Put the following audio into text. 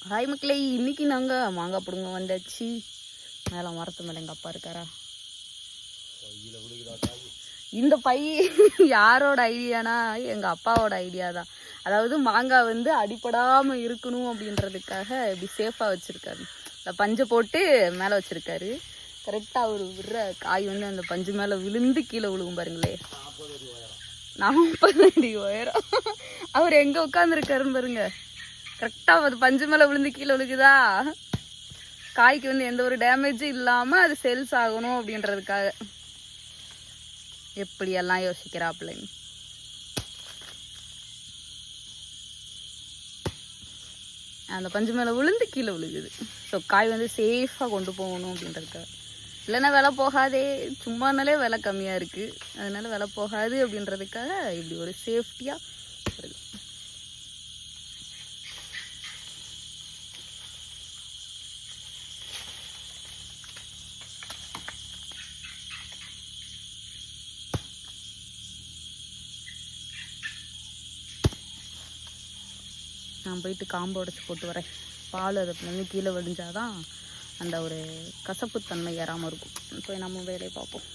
Hi மக்களே, இன்னைக்கு நாங்கள் மாங்காய் பிடுங்க வந்தாச்சு. மேலே மரத்து மேலே எங்கள் அப்பா இருக்காரா. இந்த பை யாரோட ஐடியானா எங்கள் அப்பாவோட ஐடியா தான். அதாவது மாங்காய் வந்து அடிப்படாமல் இருக்கணும் அப்படின்றதுக்காக இப்படி சேஃபாக வச்சுருக்காரு. இந்த பஞ்சை போட்டு மேலே வச்சுருக்காரு. கரெக்டாக அவர் விடுற காய் வந்து அந்த பஞ்சு மேலே விழுந்து கீழே விழுகும் பாருங்களே. 40 அடி உயரம். அவர் எங்கே உட்காந்துருக்காருன்னு பாருங்க. கரெக்டாக அது பஞ்சு மேலே விழுந்து கீழே விழுகுதா. காய்க்கு வந்து எந்த ஒரு டேமேஜும் இல்லாமல் அது சேல்ஸ் ஆகணும் அப்படின்றதுக்காக எப்படியெல்லாம் யோசிக்கிறாப்பிள்ளைங்க. அந்த பஞ்சு மேலே விழுந்து கீழே விழுகுது. ஸோ காய் வந்து சேஃபாக கொண்டு போகணும் அப்படின்றதுக்காக. இல்லைன்னா விலை போகாதே, சும்மானாலே விலை கம்மியாக இருக்குது, அதனால விலை போகாது அப்படின்றதுக்காக இப்படி ஒரு சேஃப்டியாக இருக்குது. நான் போயிட்டு காம்பு உடச்சி போட்டு வரேன். பால் அதை வந்து கீழே வடிஞ்சாதான் அந்த ஒரு கசப்புத்தன்மை ஏறாமல் இருக்கும். போய் நம்ம வேலையை பார்ப்போம்.